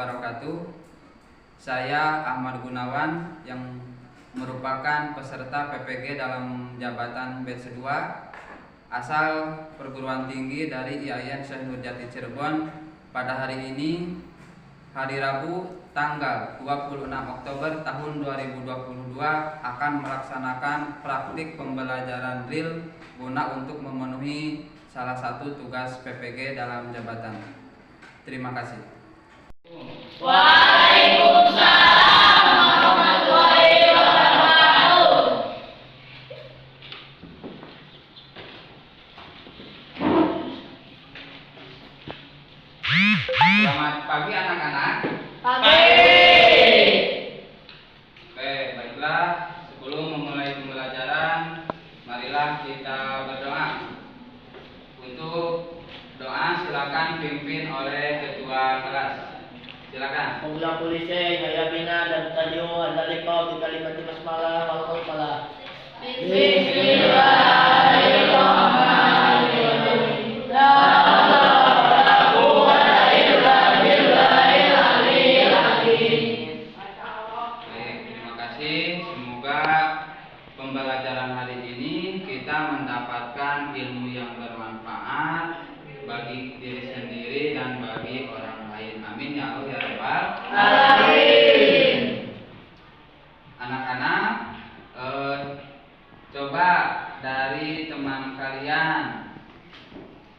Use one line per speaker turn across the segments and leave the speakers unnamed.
wabarakatuh. Saya Ahmad Gunawan yang merupakan peserta PPG dalam jabatan batch 2 asal perguruan tinggi dari IAIN Syekh Nurjati Cirebon. Pada hari ini, hari Rabu tanggal 26 Oktober tahun 2022 akan melaksanakan praktik pembelajaran real guna untuk memenuhi salah satu tugas PPG dalam jabatan. Terima kasih.
Waalaikumsalam warahmatullahi wabarakatuh.
Selamat pagi anak-anak.
Pagi.
Oke, baiklah. Sebelum memulai pembelajaran, marilah kita berdoa. Untuk doa silakan pimpin oleh ketua kelas. Silakan.
Mula polisi saya bina dan tajo adzalika bi kalimati basmalah wal qasalah.
Bismillahirrahmanirrahim. La quwwata illa billahil aliyyil azim.
Baik, terima kasih. Semoga pembelajaran hari ini kita mendapatkan ilmu yang bermanfaat bagi diri sendiri dan bagi orang lain. Amin ya Allah ya Rabbal
Alamin.
Anak-anak, coba dari teman kalian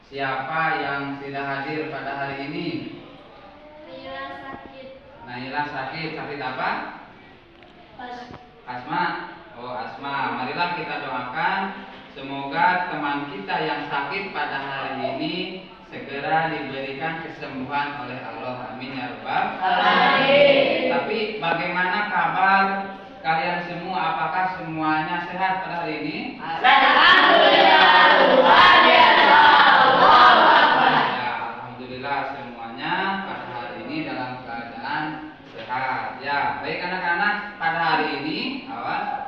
siapa yang tidak hadir pada hari ini? Naila sakit. Sakit apa? Asma. Oh, Asma. Marilah kita doakan semoga teman kita yang sakit pada hari ini segera diberikan kesembuhan oleh Allah. Amin ya Rabbal
Alamin.
Tapi bagaimana kabar kalian semua? Apakah semuanya sehat pada hari ini?
Alhamdulillah, luar biasa. Allahu Akbar.
Ya, alhamdulillah semuanya pada hari ini dalam keadaan sehat. Ya, baik anak-anak, pada hari ini awas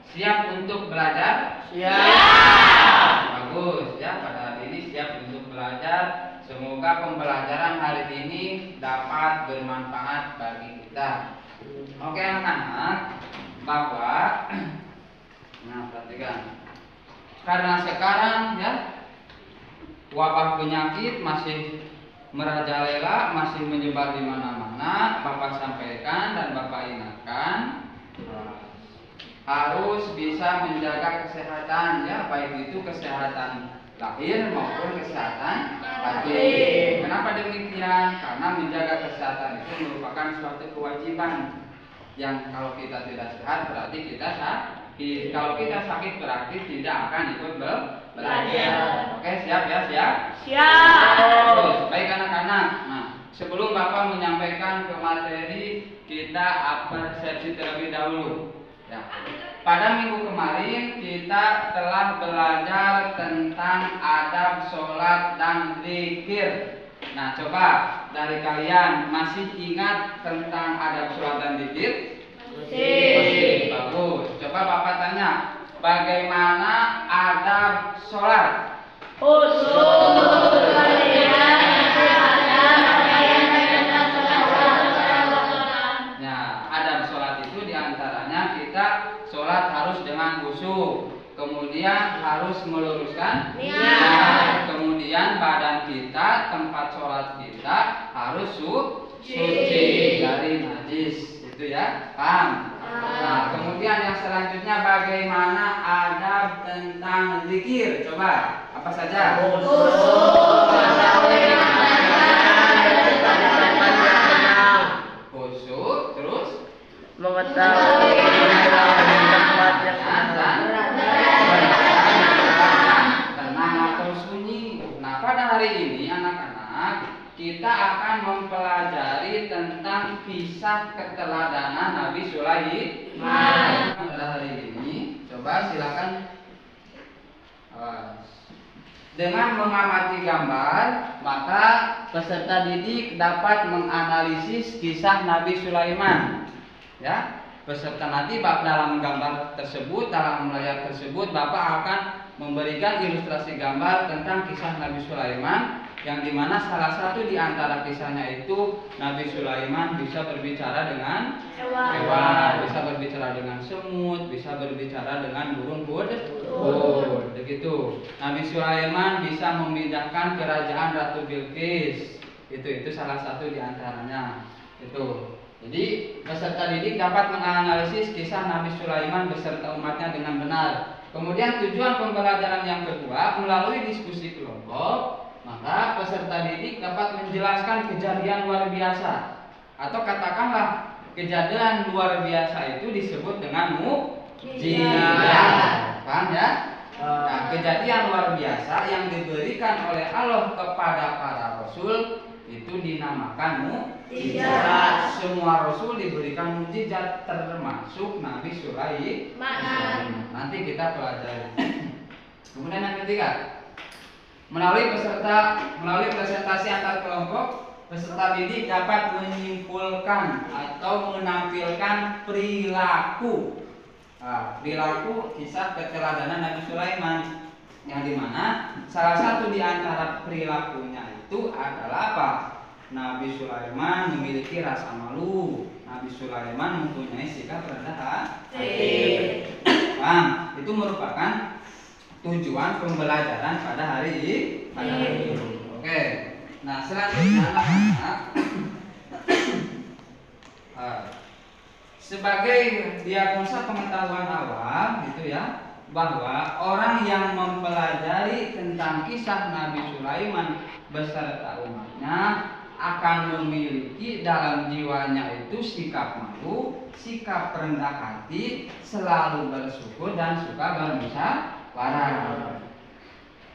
siap untuk belajar?
Siap.
Bagus ya, pada hari ini siap untuk belajar. Semoga pembelajaran hari ini dapat bermanfaat bagi kita. Oke anak-anak, bahwa nah perhatikan, karena sekarang ya wabah penyakit masih merajalela, masih menyebar di mana-mana. Bapak sampaikan dan Bapak ingatkan harus bisa menjaga kesehatan ya, baik itu kesehatan lahir maupun kesehatan batin. Kenapa demikian? Karena menjaga kesehatan itu merupakan suatu kewajiban yang kalau kita tidak sehat berarti kita sakit. Kalau kita sakit berarti tidak akan ikut belajar. Oke, siap ya, siap?
Siap.
Terus, baik anak-anak. Nah, sebelum Bapak menyampaikan ke materi, kita persepsi terlebih dahulu. Ya. Pada minggu kemarin kita telah belajar tentang adab sholat dan zikir. Nah, coba dari kalian masih ingat tentang adab sholat dan zikir? Masih. Bagus. Coba Bapak tanya, bagaimana adab sholat? Nah, adab sholat itu diantaranya kita sholat harus dengan khusyuk, kemudian harus meluruskan niat, kemudian badan kita, tempat sholat kita harus suci dari najis, itu ya, paham? Nah, kemudian yang selanjutnya bagaimana adab tentang zikir? Coba, apa saja? Khusyuk, terus
Mengetahui tempat yang
tenang atau sunyi. Nah, pada hari ini anak-anak kita akan mempelajari tentang kisah keteladanan Nabi Sulaiman. Pada hari ini, coba silakan dengan mengamati gambar, maka peserta didik dapat menganalisis kisah Nabi Sulaiman. Ya, peserta nanti dalam gambar tersebut, dalam layar tersebut, Bapak akan memberikan ilustrasi gambar tentang kisah Nabi Sulaiman yang dimana salah satu di antara kisahnya itu Nabi Sulaiman bisa berbicara dengan hewan, bisa berbicara dengan semut, bisa berbicara dengan burung bud, begitu. Nabi Sulaiman bisa memindahkan kerajaan Ratu Bilqis, itu salah satu di antaranya. Itu. Jadi peserta didik dapat menganalisis kisah Nabi Sulaiman beserta umatnya dengan benar. Kemudian tujuan pembelajaran yang kedua, melalui diskusi kelompok, maka peserta didik dapat menjelaskan kejadian luar biasa, atau katakanlah kejadian luar biasa itu disebut dengan mukjizat, paham ya? Nah, kejadian luar biasa yang diberikan oleh Allah kepada para rasul itu dinamakan mukjizat. Semua rasul diberikan mukjizat, termasuk Nabi Sulaiman. Nanti kita pelajari. Kemudian yang ketiga, melalui presentasi antar kelompok, peserta didik dapat menyimpulkan atau menampilkan perilaku kisah keteladanan Nabi Sulaiman, yang dimana salah satu di antara perilakunya itu adalah apa? Nabi Sulaiman memiliki rasa malu. Nabi Sulaiman mempunyai sikap rendah hati. Paham? Itu merupakan tujuan pembelajaran pada hari ini. Oke. Nah, selanjutnya anak-anak, sebagai diagnosa pengetahuan awal gitu ya, bahwa orang yang mempelajari tentang kisah Nabi Sulaiman beserta umatnya akan memiliki dalam jiwanya itu sikap malu, sikap rendah hati, selalu bersyukur dan suka bermusyawarah.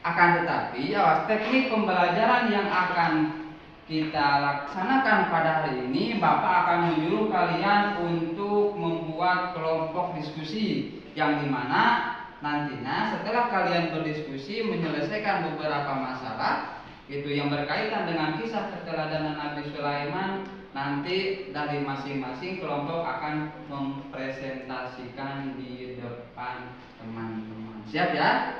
Akan tetapi teknik pembelajaran yang akan kita laksanakan pada hari ini, Bapak akan menyuruh kalian untuk membuat kelompok diskusi, yang dimana nantinya setelah kalian berdiskusi menyelesaikan beberapa masalah itu yang berkaitan dengan kisah keteladanan Nabi Sulaiman, nanti dari masing-masing kelompok akan mempresentasikan di depan teman-teman. Siap ya?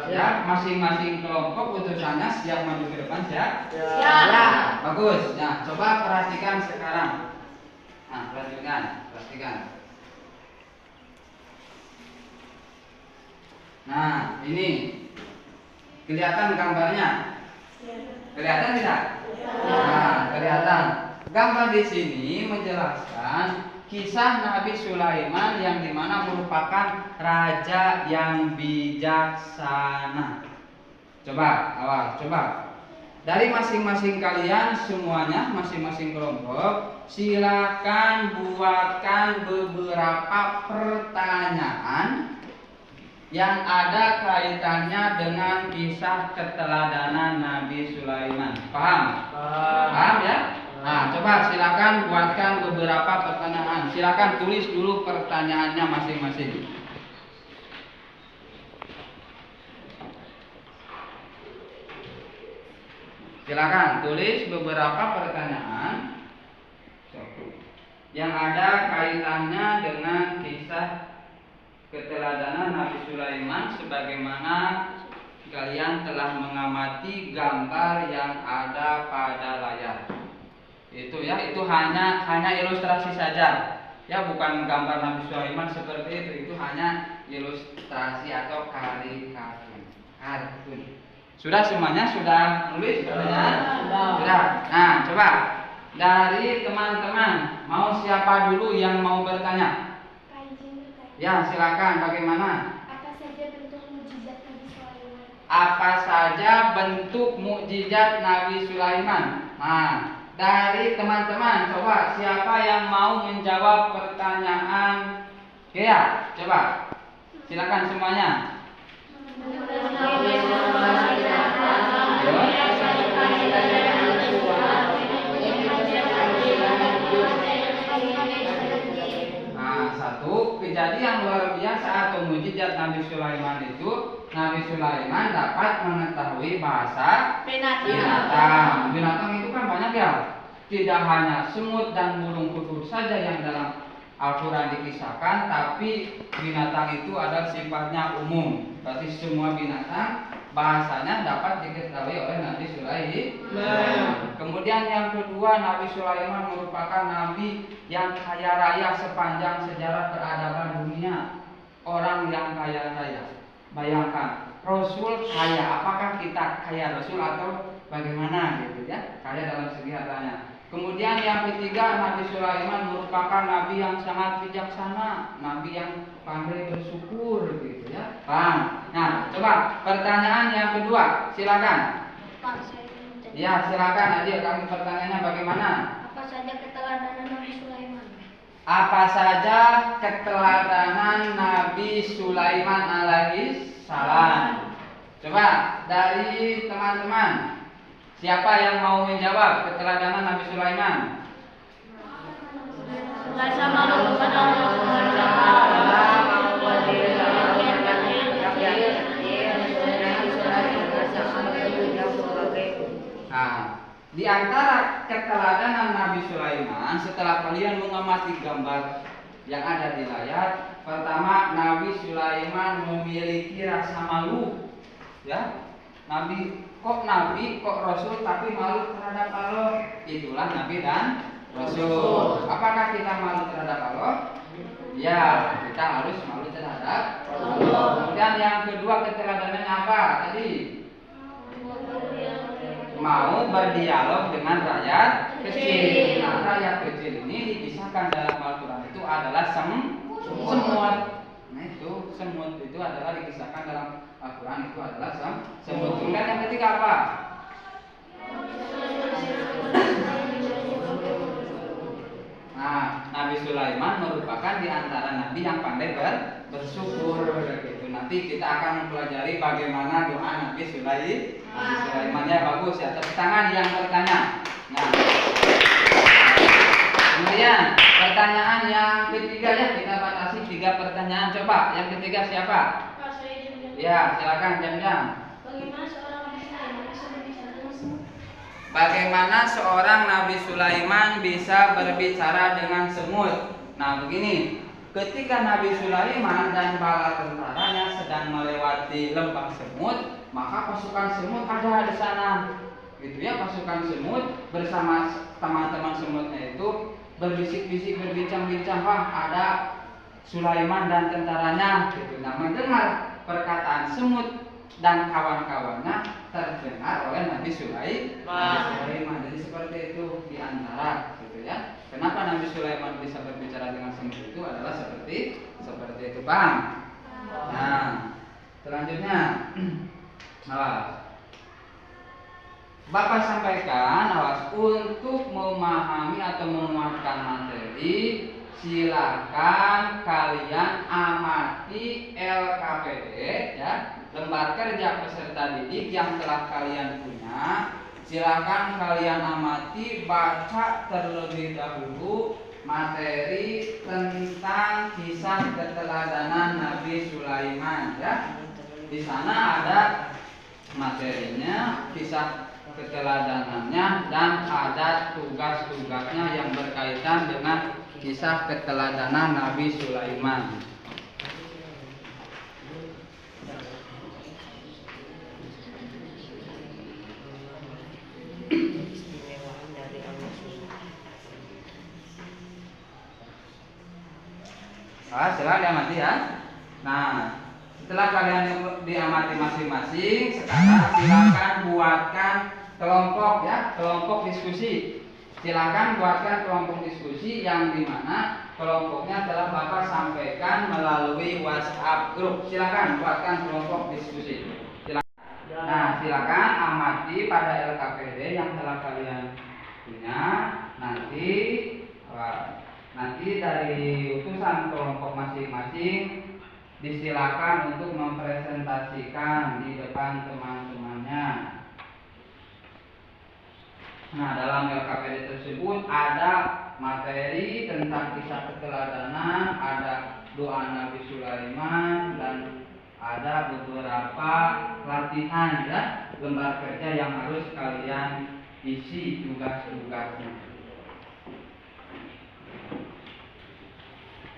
Siap. Masing-masing kelompok utusannya siap maju ke depan, siap?
Siap.
Bagus. Nah, coba perhatikan sekarang. Nah, perhatikan. Nah, ini kelihatan gambarnya. Kelihatan tidak? Nah, kelihatan. Gambar di sini menjelaskan kisah Nabi Sulaiman yang dimana merupakan raja yang bijaksana. Coba. Dari masing-masing kalian semuanya, masing-masing kelompok, silakan buatkan beberapa pertanyaan yang ada kaitannya dengan kisah keteladanan Nabi Sulaiman. Paham? Paham ya? Nah, coba silakan buatkan beberapa pertanyaan. Silakan tulis dulu pertanyaannya masing-masing. Silakan tulis beberapa pertanyaan yang ada kaitannya dengan kisah keteladanan Nabi Sulaiman, sebagaimana kalian telah mengamati gambar yang ada pada layar. Itu hanya ilustrasi saja. Ya, bukan gambar Nabi Sulaiman seperti itu hanya ilustrasi atau karikatun. Sudah semuanya sudah nulis pertanyaan? Sudah. Nah, coba dari teman-teman, mau siapa dulu yang mau bertanya? Ya, silakan. Bagaimana? Apa saja bentuk mukjizat Nabi Sulaiman? Nah, dari teman-teman, coba siapa yang mau menjawab pertanyaan? Ya, coba. Silakan semuanya. Kejadian luar biasa atau mukjizat Nabi Sulaiman itu, Nabi Sulaiman dapat mengetahui bahasa binatang. Binatang itu kan banyak ya. Tidak hanya semut dan burung kudus saja yang dalam Al-Quran dikisahkan, tapi binatang itu adalah sifatnya umum. Berarti semua binatang bahasanya dapat diketahui oleh Nabi Sulaiman. Kemudian yang kedua, Nabi Sulaiman merupakan nabi yang kaya raya sepanjang sejarah peradaban dunia. Orang yang kaya raya. Bayangkan, Rasul kaya, apakah kita kaya Rasul atau bagaimana gitu ya? Kaya dalam segi hartanya. Kemudian yang ketiga, Nabi Sulaiman merupakan nabi yang sangat bijaksana, nabi yang pandai bersyukur gitu ya. Paham? Nah, coba pertanyaan yang kedua, silakan.
Pak, saya ingin tanya.
Ya, silakan aja. Kamu pertanyaannya bagaimana?
Apa saja keteladanan Nabi Sulaiman?
Apa saja keteladanan Nabi Sulaiman alaihi salam? Coba dari teman-teman, siapa yang mau menjawab keteladanan Nabi Sulaiman?
Rasa malu kepada Allah SWT.
Nah, di antara keteladanan Nabi Sulaiman, setelah kalian mengamati gambar yang ada di layar, pertama, Nabi Sulaiman memiliki rasa malu, ya. Nabi kok Rasul tapi malu terhadap Allah. Itulah Nabi dan Rasul. Apakah kita malu terhadap Allah? Ya, kita harus malu terhadap Allah. Kemudian yang kedua keteladanannya apa tadi? Mau berdialog dengan rakyat kecil. Nah, rakyat kecil ini dipisahkan dalam Al-Quran itu adalah semut. Nah, itu semut itu adalah dikisahkan dalam Al-Quran itu adalah semut. Kemudian yang ketiga apa? Nah, Nabi Sulaiman merupakan di antara nabi yang pandai bersyukur gitu. Nanti kita akan mempelajari bagaimana doa Nabi Sulaiman. Ya, bagus ya. Tepuk tangan yang bertanya. Nah, kemudian pertanyaan yang ketiga ya, kita batasi 3 pertanyaan. Coba yang ketiga siapa?
Pak, saya ingin tanya.
Ya, silakan jam-jam.
Bagaimana seorang Nabi Sulaiman bisa berbicara dengan semut?
Bagaimana seorang Nabi Sulaiman bisa berbicara dengan semut? Nah, begini. Ketika Nabi Sulaiman dan bala tentaranya sedang melewati lembah semut, maka pasukan semut ada di sana. Gitu ya, pasukan semut bersama teman-teman semutnya itu berbisik-bisik, berbincang-bincang, wah ada Sulaiman dan tentaranya. Gitu. Nah, mendengar perkataan semut dan kawan-kawannya terdengar oleh Nabi Sulaiman. Jadi seperti itu di antara gitu ya. Kenapa Nabi Sulaiman bisa berbicara dengan semut itu adalah seperti itu, paham? Nah, selanjutnya awas. Bapak sampaikan awas untuk memahami atau menguatkan materi, silakan kalian amati LKPD ya, lembar kerja peserta didik yang telah kalian punya. Silakan kalian amati, baca terlebih dahulu materi tentang kisah keteladanan Nabi Sulaiman ya. Di sana ada materinya, kisah keteladanannya, dan ada tugas-tugasnya yang berkaitan dengan kisah keteladanan Nabi Sulaiman. Silakan diamati ya. Nah, setelah kalian diamati masing-masing, sekarang silakan buatkan kelompok ya, kelompok diskusi. Silakan buatkan kelompok diskusi yang dimana kelompoknya telah Bapak sampaikan melalui WhatsApp grup. Silakan buatkan kelompok diskusi. Silakan. Nah, silakan amati pada LKPD yang telah kalian punya. Nanti dari utusan kelompok masing-masing disilakan untuk mempresentasikan di depan teman-temannya. Nah, dalam LKPD tersebut ada materi tentang kisah keteladanan, ada doa Nabi Sulaiman, dan ada beberapa latihan ya, lembar kerja yang harus kalian isi tugas-tugasnya.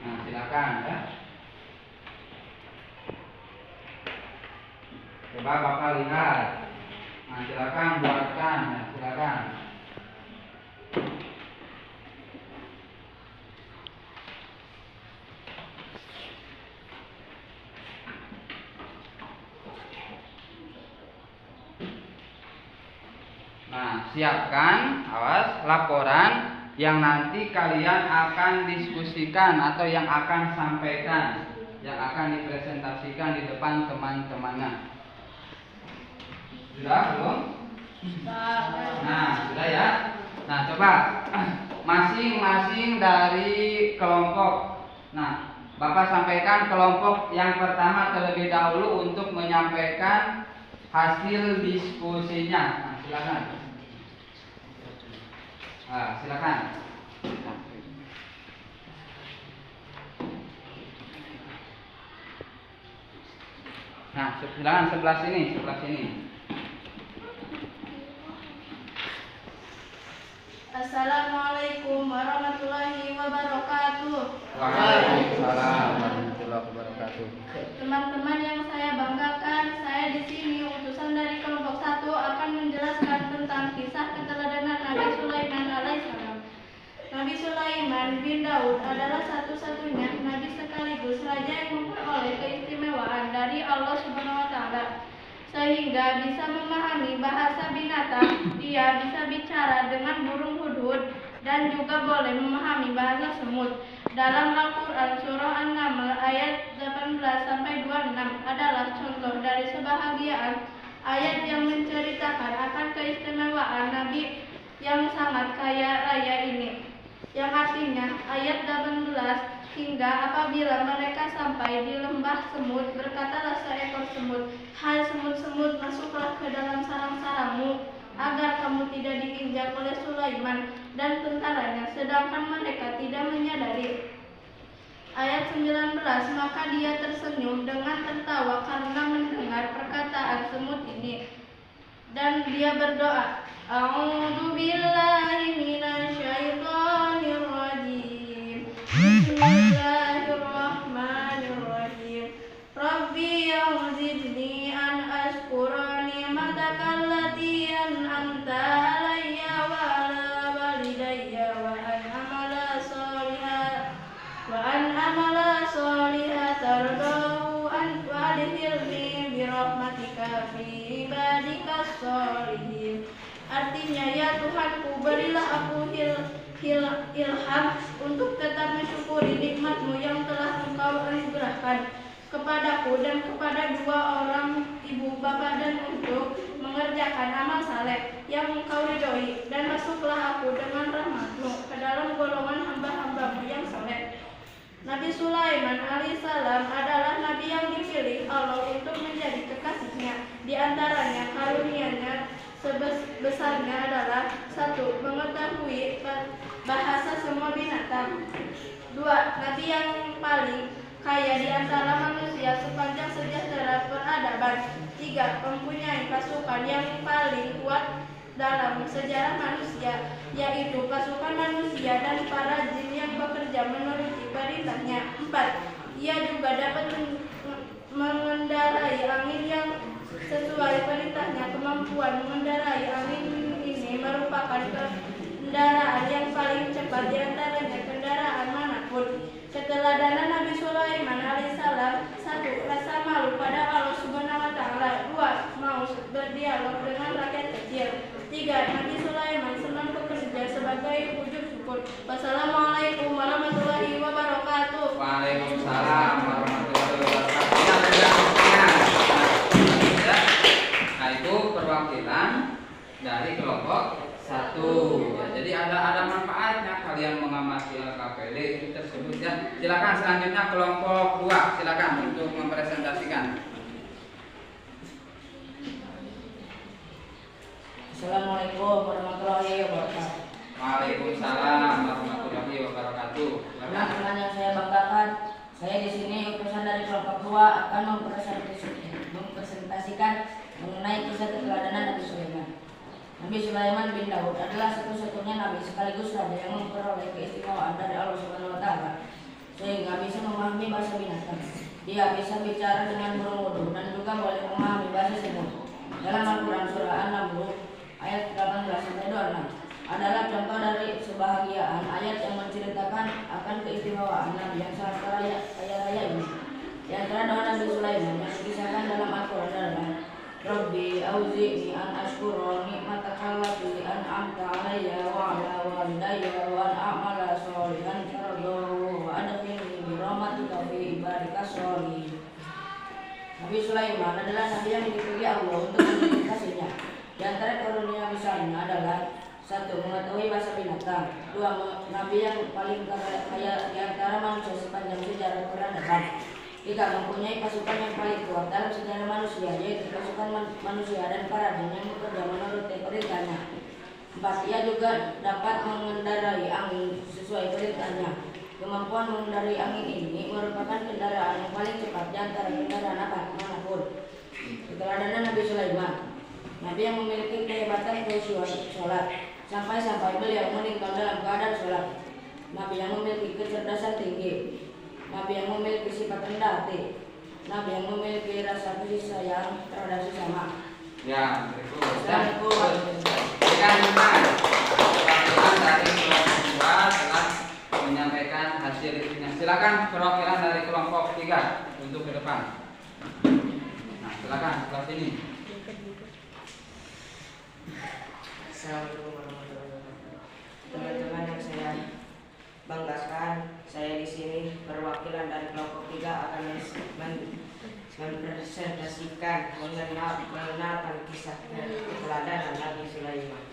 Nah, silakan ya. Coba Bapak lihat. Nah, silakan buatkan. Nah, silakan. Nah, siapkan, awas, laporan yang nanti kalian akan diskusikan atau yang akan sampaikan, yang akan dipresentasikan di depan teman-temannya. Sudah belum? Nah, sudah ya. Nah, coba masing-masing dari kelompok. Nah, Bapak sampaikan kelompok yang pertama terlebih dahulu untuk menyampaikan hasil diskusinya. Nah, silakan. Silakan. Nah, silakan sebelah sini,
Assalamualaikum warahmatullahi wabarakatuh.
Waalaikumsalam warahmatullahi wabarakatuh.
Teman-teman yang saya banggakan, saya di sini utusan dari kelompok 1 akan menjelaskan tentang kisah keteladanan Nabi Sulaiman alaihissalam. Nabi Sulaiman bin Daud adalah satu-satunya nabi sekaligus raja yang memperoleh keistimewaan dari Allah Subhanahu wa taala, sehingga bisa memahami bahasa binatang. Dia bisa bicara dengan burung hudhud dan juga boleh memahami bahasa semut. Dalam Al-Quran surah An-Naml ayat 18-26 adalah contoh dari sebahagian ayat yang menceritakan akan keistimewaan Nabi yang sangat kaya raya ini, yang artinya ayat 18 hingga apabila mereka sampai di lembah semut, berkatalah seekor semut, hai semut-semut, masuklah ke dalam sarang-sarangmu agar kamu tidak diinjak oleh Sulaiman dan tentaranya, sedangkan mereka tidak menyadari. Ayat 19, maka dia tersenyum dengan tertawa karena mendengar perkataan semut ini, dan dia berdoa, A'udzu billahi minasyaitonir rajim. Bismillahirrahmanirrahim. Rabbi a'udzidni an ashkura ni'mataka allati an'amta alayya wa ala walidayya wa an amala sholihan tardahu an wadkhilni bi rahmatika fi ibadikas sholihin. Artinya, ya Tuhanku, berilah aku ilham untuk tetap mensyukuri nikmat-Mu yang telah Engkau anugerahkan kepadaku dan kepada dua orang ibu bapa, dan untuk mengerjakan amal saleh yang Engkau ridhoi, dan masuklah aku dengan rahmat-Mu ke dalam golongan hamba-hamba-Mu yang saleh. Nabi Sulaiman alaihissalam adalah nabi yang dipilih Allah untuk menjadi kekasihnya. Di antaranya karunia-Nya sebesarnya adalah 1. Mengetahui bahasa semua binatang. 2. Nabi yang paling kaya di antara manusia sepanjang sejarah peradaban. 3. Mempunyai pasukan yang paling kuat dalam sejarah manusia, yaitu pasukan manusia dan para jin yang bekerja menuruti perintahnya. 4. Ia juga dapat mengendarai angin yang sesuai perintahnya. Kemampuan mengendarai angin ini merupakan kendaraan yang paling cepat di antaranya kendaraan manapun. Keteladanan Nabi Sulaiman alaihissalam: 1. Rasa malu pada Allah Subhanahu wa taala. 2. Mau berdialog dengan rakyat kecil. 3. Nabi Sulaiman senang bekerja sebagai wujud syukur. Wassalamualaikum warahmatullahi wabarakatuh.
Waalaikumsalam warahmatullahi wabarakatuh. Nah, itu perwakilan dari kelompok 1. Ya, jadi ada manfaatnya kalian mengamati LKPD itu tersebut ya. Silakan selanjutnya kelompok 2, silakan untuk mempresentasikan.
Assalamualaikum warahmatullahi wabarakatuh.
Waalaikumsalam warahmatullahi wabarakatuh.
Teman-teman yang saya banggakan, saya di sini utusan dari kelompok 2 akan mempresentasikan mengenai kisah keteladanan Nabi Sulaiman. Nabi Sulaiman bin Daud adalah satu-satunya nabi sekaligus raja yang memperoleh keistimewaan dari Allah Subhanahu wa taala, sehingga bisa memahami bahasa binatang. Dia bisa bicara dengan burung wudu dan juga boleh memahami bahasa semut. Dalam Al-Quran surah An-Naml ayat 18-26 adalah contoh dari sebahagian ayat yang menceritakan akan keistimewaan Nabi yang sangat kaya raya ini. Di antara doa Nabi Sulaiman yang dikisahkan dalam Al-Quran adalah Rabbi auzi'ni an ashkura ni'mataka allati an'amta 'alayya wa 'ala walidayya wa an a'mala sholihan tardahu wa adkhilni bi rahmatika fi ibadika sholihin. Nabi Sulaiman adalah nabi yang dipilih Allah untuk mendidik kasihnya. Di antara karunia besarnya adalah 1. Mengetahui bahasa binatang. 2. Nabi yang paling kaya di antara manusia sepanjang sejarah peradaban. 3. Mempunyai pasukan yang paling kuat dalam sejarah manusia, yaitu pasukan manusia dan para jin yang bekerja menurut perintahnya. 4. Ia juga dapat mengendarai angin sesuai perintahnya. Kemampuan mengendarai angin ini merupakan kendaraan yang paling cepat di antara kendaraan manapun. Keteladanan Nabi Sulaiman, Nabi yang memiliki kehebatan khusyuk sholat, sampai-sampai beliau meninggal dalam keadaan sholat. Nabi yang memiliki kecerdasan tinggi, Nabi yang memiliki sifat rendah hati, Nabi yang memiliki rasa kasih sayang terhadap sesama.
Ya, berikut. Perwakilan dari kelompok 2 telah menyampaikan hasil isinya. Silakan perwakilan dari kelompok 3 untuk ke depan. Nah, silakan sebelah sini.
Assalamualaikum warahmatullahi wabarakatuh. Teman-teman yang saya banggakan, saya di sini perwakilan dari kelompok 3 akan mempresentasikan mengenalkan kisah keteladanan Nabi Sulaiman.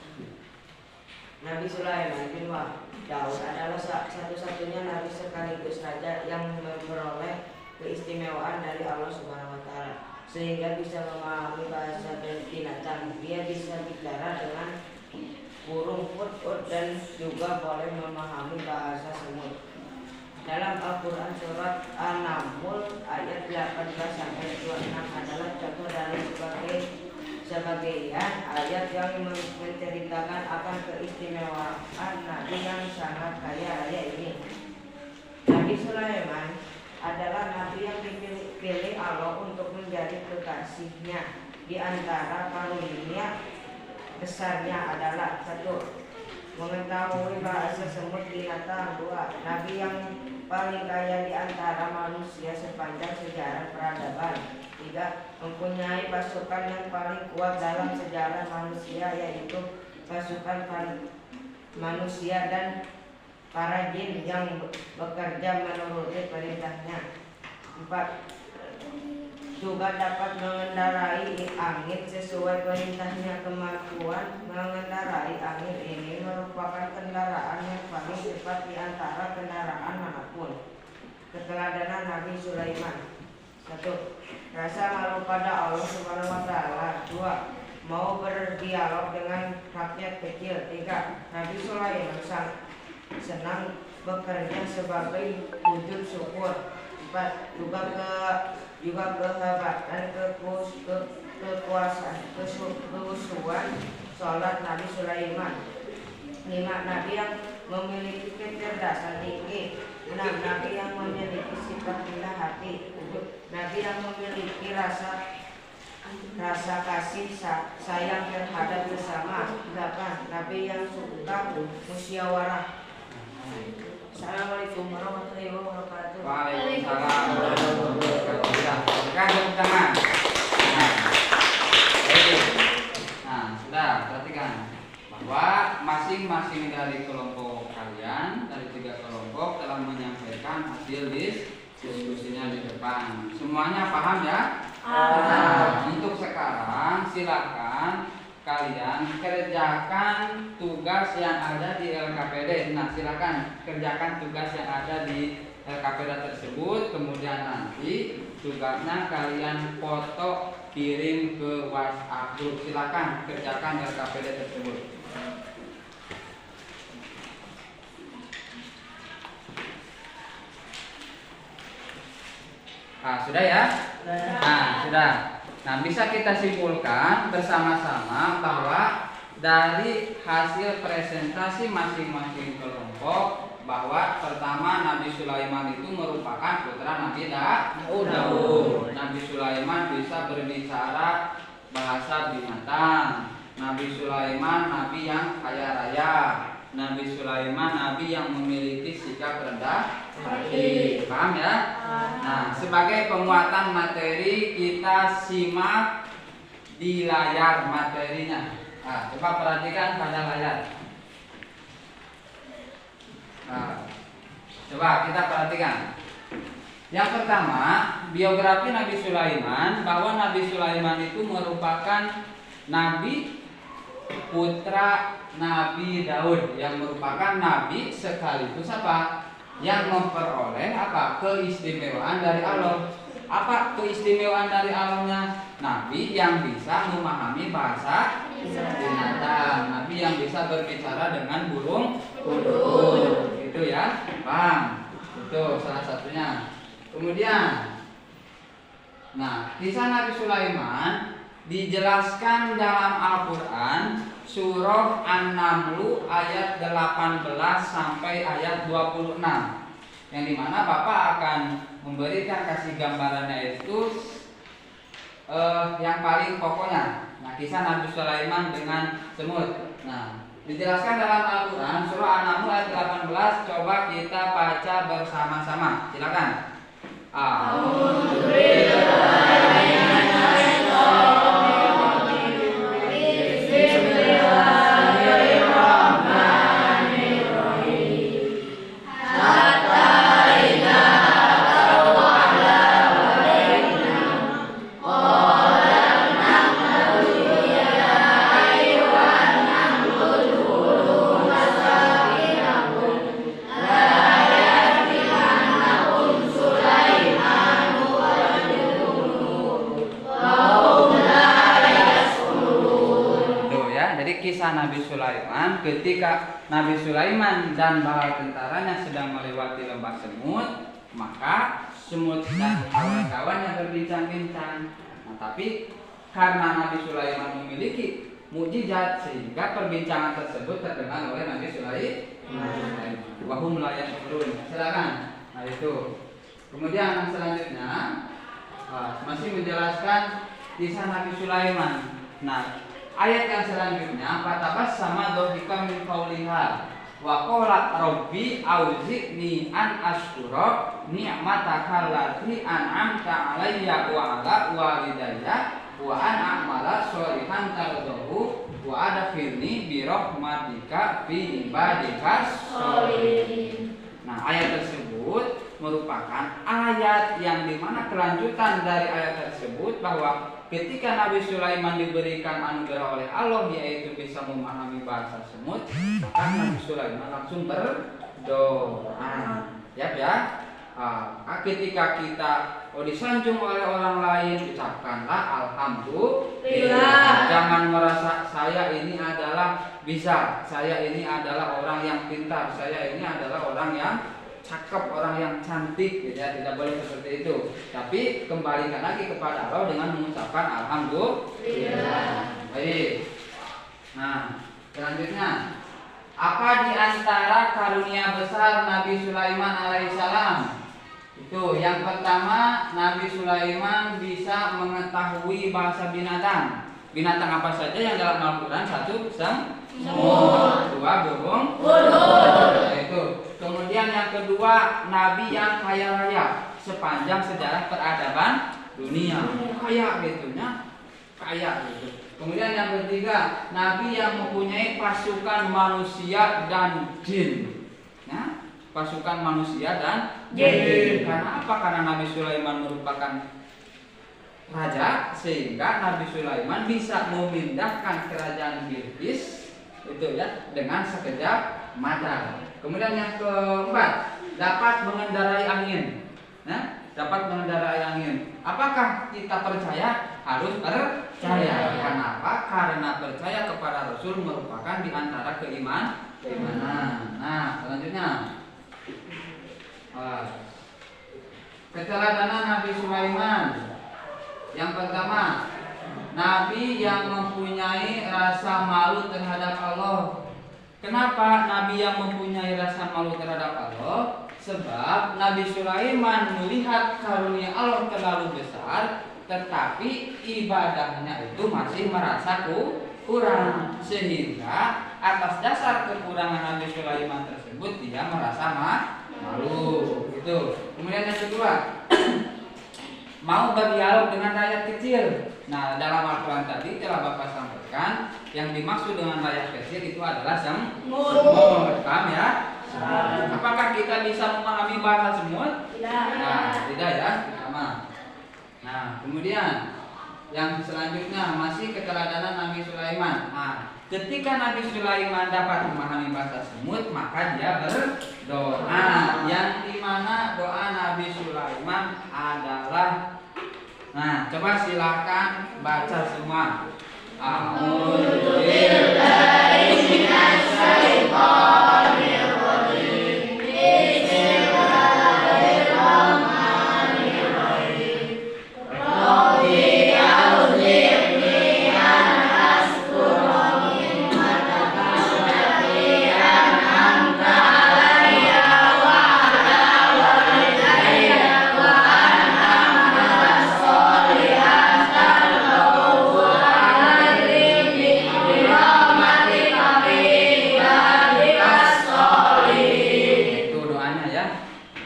Nabi Sulaiman bin Daud adalah satu-satunya nabi sekaligus raja yang memperoleh keistimewaan dari Allah Subhanahu wa taala, sehingga bisa memahami bahasa binatang. Dia bisa bicara dengan burung hudhud dan juga boleh memahami bahasa semut. Dalam Al-Quran surat An-Naml ayat 18-26 adalah contoh dari sebagian ayat yang menceritakan akan keistimewaan Nabi yang sangat kaya raya ini. Nabi Sulaiman adalah nabi yang dipilih Allah untuk menjadi kekasihnya. Di antara karunia besarnya adalah 1. Mengetahui bahasa semut binatang. 2. Nabi yang paling kaya di antara manusia sepanjang sejarah peradaban. 3. Mempunyai pasukan yang paling kuat dalam sejarah manusia, yaitu pasukan manusia dan para jin yang bekerja menuruti perintahnya. 4. Juga dapat mengendarai angin sesuai perintahnya. Kemampuan mengendarai angin ini merupakan kendaraan yang paling cepat di antara kendaraan manapun. Keteladanan Nabi Sulaiman. 1. Rasa malu pada Allah Subhanahu wa taala. 2. Mau berdialog dengan rakyat kecil. 3. Nabi Sulaiman senang bekerja sebagai wujud syukur. 4. Juga kehebatan kekuasaan kehusuan sholat Nabi Sulaiman. 5. Nabi yang memiliki kecerdasan tinggi. 6. Nabi yang memiliki sifat rendah hati. 7. Nabi yang memiliki rasa kasih sayang terhadap sesama. 8. Nabi yang suka musyawarah. Assalamualaikum warahmatullahi wabarakatuh.
Waalaikumsalam warahmatullahi wabarakatuh. Kan tepuk tangan. Nah, sudah perhatikan bahwa masing-masing dari kelompok kalian, dari 3 kelompok telah menyampaikan hasil diskusinya di depan. Semuanya paham ya? Nah, untuk sekarang silakan kalian kerjakan tugas yang ada di LKPD. Nah, silakan kerjakan tugas yang ada di LKPD tersebut. Kemudian nanti tugasnya kalian foto kirim ke WhatsApp group. Silakan kerjakan LKPD tersebut. Nah, sudah ya? Nah, sudah. Nah, bisa kita simpulkan bersama-sama bahwa dari hasil presentasi masing-masing kelompok bahwa pertama Nabi Nabi Sulaiman itu merupakan putra Nabi Daud. Nabi Sulaiman bisa berbicara bahasa binatang. Nabi Sulaiman nabi yang kaya raya. Nabi Sulaiman nabi yang memiliki sikap rendah hati. Paham ya? Nah, sebagai penguatan materi kita simak di layar materinya. Nah, coba perhatikan pada layar. Nah, coba kita perhatikan. Yang pertama, biografi Nabi Sulaiman, bahwa Nabi Sulaiman itu merupakan nabi putra Nabi Daud, yang merupakan nabi sekaligus apa? Yang memperoleh apa? Keistimewaan dari Allah. Apa keistimewaan dari Allahnya? Nabi yang bisa memahami bahasa binatang, nabi yang bisa berbicara dengan burung kudus. Itu ya, Bang. Itu salah satunya. Kemudian, nah, kisah Nabi Sulaiman dijelaskan dalam Al-Quran surah An-Naml ayat 18 sampai ayat 26, yang dimana Bapak akan memberikan kasih gambarannya itu yang paling pokoknya. Nah, kisah Nabi Sulaiman dengan semut. Nah, dijelaskan dalam Al-Quran surah An-Naml ayat 18. Coba kita baca bersama-sama. Silakan. Kisah Nabi Sulaiman ketika Nabi Sulaiman dan bala tentaranya sedang melewati lembah semut, maka semut dan kawan-kawannya berbincang-bincang. Nah, tapi karena Nabi Sulaiman memiliki mukjizat sehingga perbincangan tersebut terdengar oleh Nabi Sulaiman. Wahum la yashurun. Silakan. Nah, itu. Kemudian yang selanjutnya masih menjelaskan kisah Nabi Sulaiman. Nah, ayat yang selanjutnya, fatabas sama dohika min qauliha wa qala rabbi auzi'ni an ashkura ni'mataka allati an'amta 'alayya wa 'ala walidayya wa an a'mala sholihan tardahu wa adkhilni bi rahmatika fi ibadika sholihin. Nah, ayat tersebut merupakan ayat yang dimana kelanjutan dari ayat tersebut bahwa ketika Nabi Sulaiman diberikan anugerah oleh Allah yaitu bisa memahami bahasa semut, maka Nabi Sulaiman langsung berdoa. Ya. Ketika kita disanjung oleh orang lain, ucapkanlah alhamdulillah. Jangan merasa saya ini adalah bisa, saya ini adalah orang yang pintar, saya ini adalah orang yang cakep, orang yang cantik, gitu ya. Tidak boleh seperti itu. Tapi kembalikan lagi kepada Allah dengan mengucapkan alhamdulillah. Baik. Nah, selanjutnya, apa di antara karunia besar Nabi Sulaiman alaihissalam? Itu yang pertama, Nabi Sulaiman bisa mengetahui bahasa binatang. Binatang apa saja yang dalam Al-Quran? Satu, semut. Dua, burung kudus. Itu. Kemudian yang kedua, nabi yang kaya raya sepanjang sejarah peradaban dunia. Kaya gitunya, kaya gitu. Kemudian yang ketiga, nabi yang mempunyai pasukan manusia dan jin. Ya, pasukan manusia dan jin. Karena apa? Karena Nabi Sulaiman merupakan raja, sehingga Nabi Sulaiman bisa memindahkan kerajaan Bilqis itu ya dengan sekejap mata. Kemudian yang keempat, dapat mengendarai angin. Nah, dapat mengendarai angin. Apakah kita percaya? Harus percaya. Kenapa? Karena percaya kepada Rasul merupakan di antara keimanan. Nah, selanjutnya, keteladanan Nabi Sulaiman. Yang pertama, Nabi yang mempunyai rasa malu terhadap Allah. Kenapa Nabi yang mempunyai rasa malu terhadap Allah? Sebab Nabi Sulaiman melihat karunia Allah terlalu besar, tetapi ibadahnya itu masih merasa kurang, sehingga atas dasar kekurangan Nabi Sulaiman tersebut dia merasa malu. Gitu. Kemudian yang kedua, mau berdialog dengan rakyat kecil. Nah, dalam Al-Quran tadi telah Bapak sampaikan, yang dimaksud dengan rakyat kecil itu adalah semut. Paham ya? Apakah kita bisa memahami bahasa semut?
Tidak.
Nah, tidak ya, sama. Nah, kemudian yang selanjutnya masih keteladanan Nabi Sulaiman. Nah, ketika Nabi Sulaiman dapat memahami bahasa semut, maka dia berdoa. Yang dimana doa Nabi Sulaiman adalah, nah, coba silakan baca semua.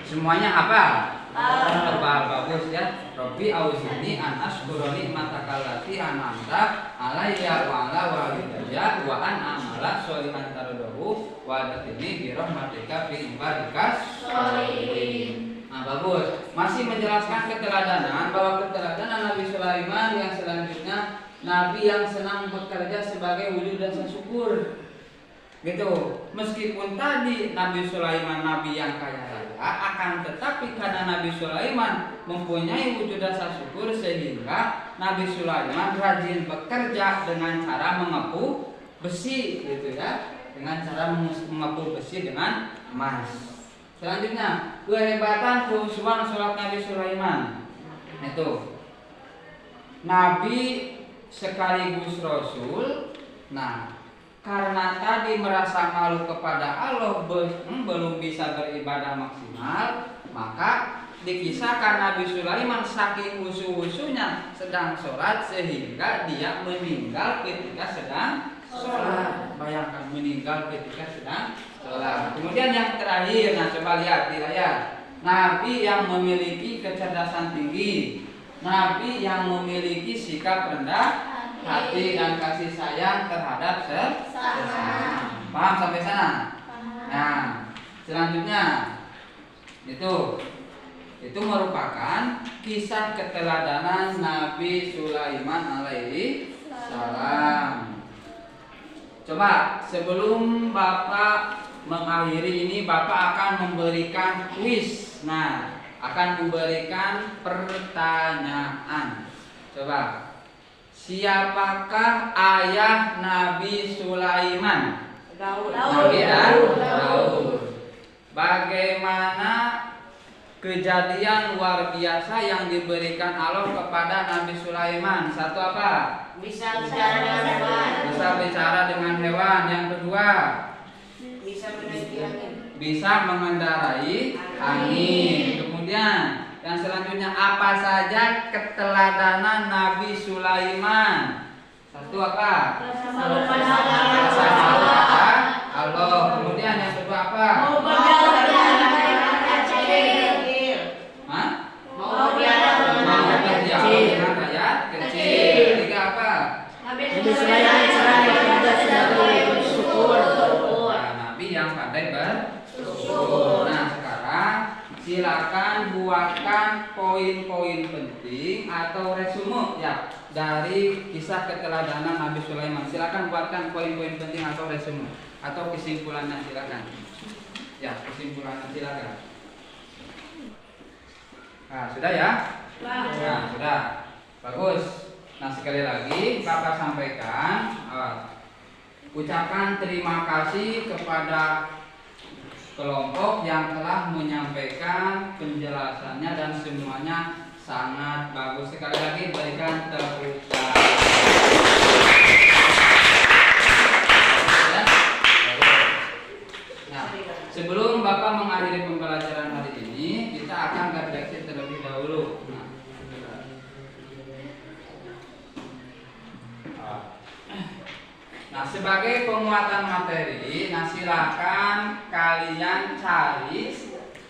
Semuanya apa? Bagus ya. Robbi auzi'ni an asykura ni'mataka allati an'amta alayya wa ala walidayya wa an a'mala sholihan tardahu wa adkhilni bi rahmatika fi ibadikas sholihin. Nah, bagus. Masih menjelaskan keteladanan, bahwa keteladanan Nabi Sulaiman yang selanjutnya nabi yang senang bekerja sebagai wujud rasa syukur. Gitu. Meskipun tadi Nabi Sulaiman nabi yang kaya raya, akan tetapi karena Nabi Sulaiman mempunyai wujud rasa syukur, sehingga Nabi Sulaiman rajin bekerja dengan cara mengepul besi, gitu ya, dengan cara mengepul besi dengan emas. Selanjutnya, kehebatan kehusuan sholat Nabi Sulaiman. Itu Nabi sekaligus Rasul. Nah, karena tadi merasa malu kepada Allah, belum bisa beribadah maksimal, maka dikisahkan Nabi Sulaiman saking husu-husunya sedang sholat, sehingga dia meninggal ketika sedang sholat. Bayangkan, meninggal ketika sedang sholat. Kemudian yang terakhir, nah coba lihat di layar. Nabi yang memiliki kecerdasan tinggi, Nabi yang memiliki sikap rendah hati dan kasih sayang terhadap sesama. Paham sampai sana? Nah, selanjutnya itu merupakan kisah keteladanan Nabi Sulaiman alaihi salam. Coba sebelum Bapak mengakhiri ini, Bapak akan memberikan kuis. Nah, akan memberikan pertanyaan. Coba, siapakah ayah Nabi Sulaiman? Nabi Daud. Bagaimana kejadian luar biasa yang diberikan Allah kepada Nabi Sulaiman? Satu apa?
Bisa bicara dengan hewan.
Bisa bicara dengan hewan. Yang kedua,
Bisa menaiki angin.
bisa mengendarai angin. Kemudian yang selanjutnya, apa saja keteladanan Nabi Sulaiman? Satu apa? Rasa malu kepada Allah. Kemudian yang kedua apa?
Mau berdialog kecil.
Hah?
Mau berdialog
Mau berdialog dengan rakyat kecil. Ketiga apa?
Nabi Sulaiman bersyukur.
Nah, Nabi yang pandai bersyukur. Nah, sekarang silakan buatkan poin-poin penting atau resume ya dari kisah keteladanan Nabi Sulaiman. Silakan buatkan poin-poin penting atau resume atau kesimpulannya, silakan. Ya, kesimpulannya silakan. Nah, sudah ya? Nah, sudah. Bagus. Nah, sekali lagi Bapak sampaikan, ucapkan terima kasih kepada kelompok yang telah menyampaikan penjelasannya dan semuanya sangat bagus. Sekali lagi berikan tepuk tangan. Nah, sebelum Bapak mengakhiri pembelajaran akan refleksi terlebih dahulu. Nah, sebagai penguatan materi, nah silakan kalian cari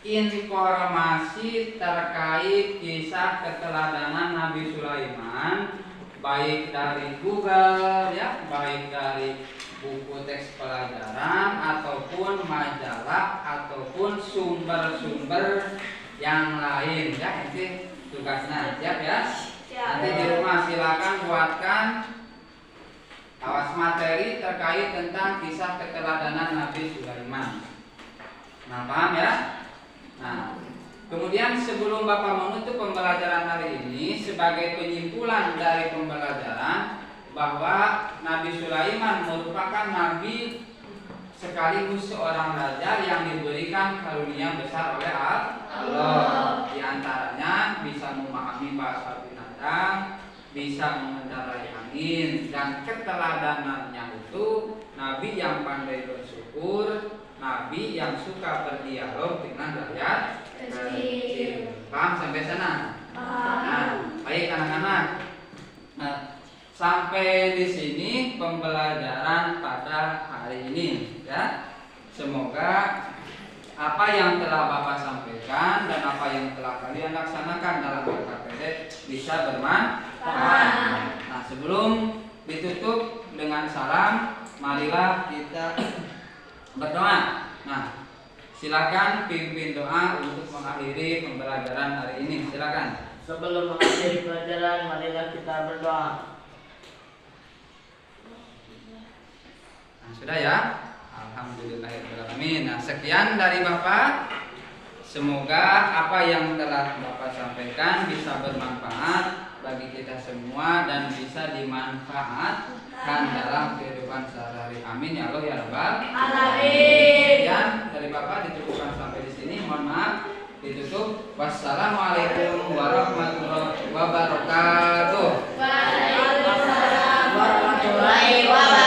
informasi terkait kisah keteladanan Nabi Sulaiman, baik dari Google ya, baik dari buku teks pelajaran ataupun majalah ataupun sumber-sumber yang lain ya. Ini tugasnya, siap ya? Nanti di rumah silakan buatkan awas materi terkait tentang kisah keteladanan Nabi Sulaiman. Nah, paham ya? Nah, kemudian sebelum Bapak menutup pembelajaran hari ini, sebagai penyimpulan dari pembelajaran bahwa Nabi Sulaiman merupakan nabi sekaligus seorang raja yang diberikan karunia besar oleh Allah. Di antaranya bisa memahami bahasa binatang, bisa mengendarai angin, dan keteladanannya itu nabi yang pandai bersyukur, nabi yang suka berdialog dengan rakyat kecil. Paham sampai sana? Nah, baik anak-anak. Nah, sampai di sini pembelajaran pada hari ini ya. Semoga apa yang telah Bapak sampaikan dan apa yang telah kalian laksanakan dalam KKPD bisa bermanfaat. Nah, sebelum ditutup dengan salam, marilah kita berdoa. Nah, silakan pimpin doa untuk mengakhiri pembelajaran hari ini. Silakan.
Sebelum mengakhiri pelajaran, marilah kita berdoa.
Nah, sudah ya. Alhamdulillahirrahmanirrahim. Nah, sekian dari Bapak. Semoga apa yang telah Bapak sampaikan bisa bermanfaat bagi kita semua dan bisa dimanfaatkan dalam kehidupan sehari-hari. Amin ya Allah ya Rabbal alamin. Ya, dari Bapak dicukupkan sampai di sini. Mohon maaf. Ditutup. Wassalamualaikum warahmatullahi wabarakatuh.
Waalaikumsalam warahmatullahi wabarakatuh.